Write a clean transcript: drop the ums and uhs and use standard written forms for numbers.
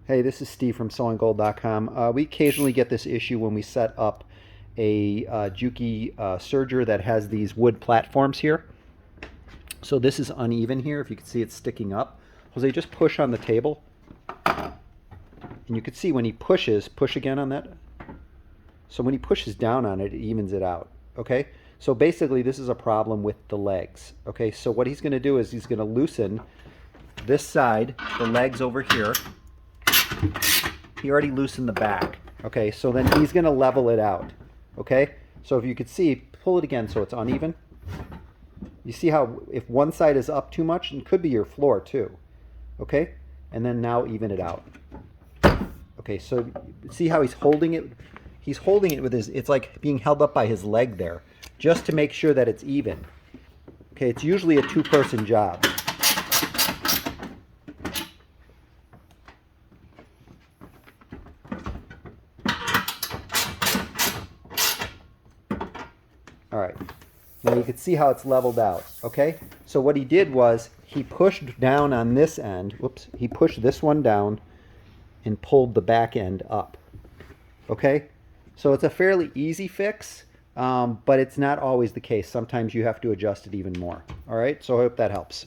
Hey, this is Steve from SewingGold.com. We occasionally get this issue when we set up a Juki serger that has these wood platforms here. So this is uneven here. If you can see, it's sticking up. Jose, just push on the table. And you can see when he pushes, push again on that. So when he pushes down on it, it evens it out. Okay? So basically, this is a problem with the legs. Okay? So what he's going to do is he's going to loosen this side, the legs over here. He already loosened the back. Okay, so then he's going to level it out. Okay, so if you could see, pull it again so it's uneven. You see how if one side is up too much, it could be your floor too. Okay, and then now even it out. Okay, so see how he's holding it? He's holding it with his, it's like being held up by his leg there, just to make sure that it's even. Okay, it's usually a two-person job. All right, now you can see how it's leveled out, okay? So what he did was he pushed down on this end, whoops, he pushed this one down and pulled the back end up, okay? So it's a fairly easy fix, but it's not always the case. Sometimes you have to adjust it even more, all right? So I hope that helps.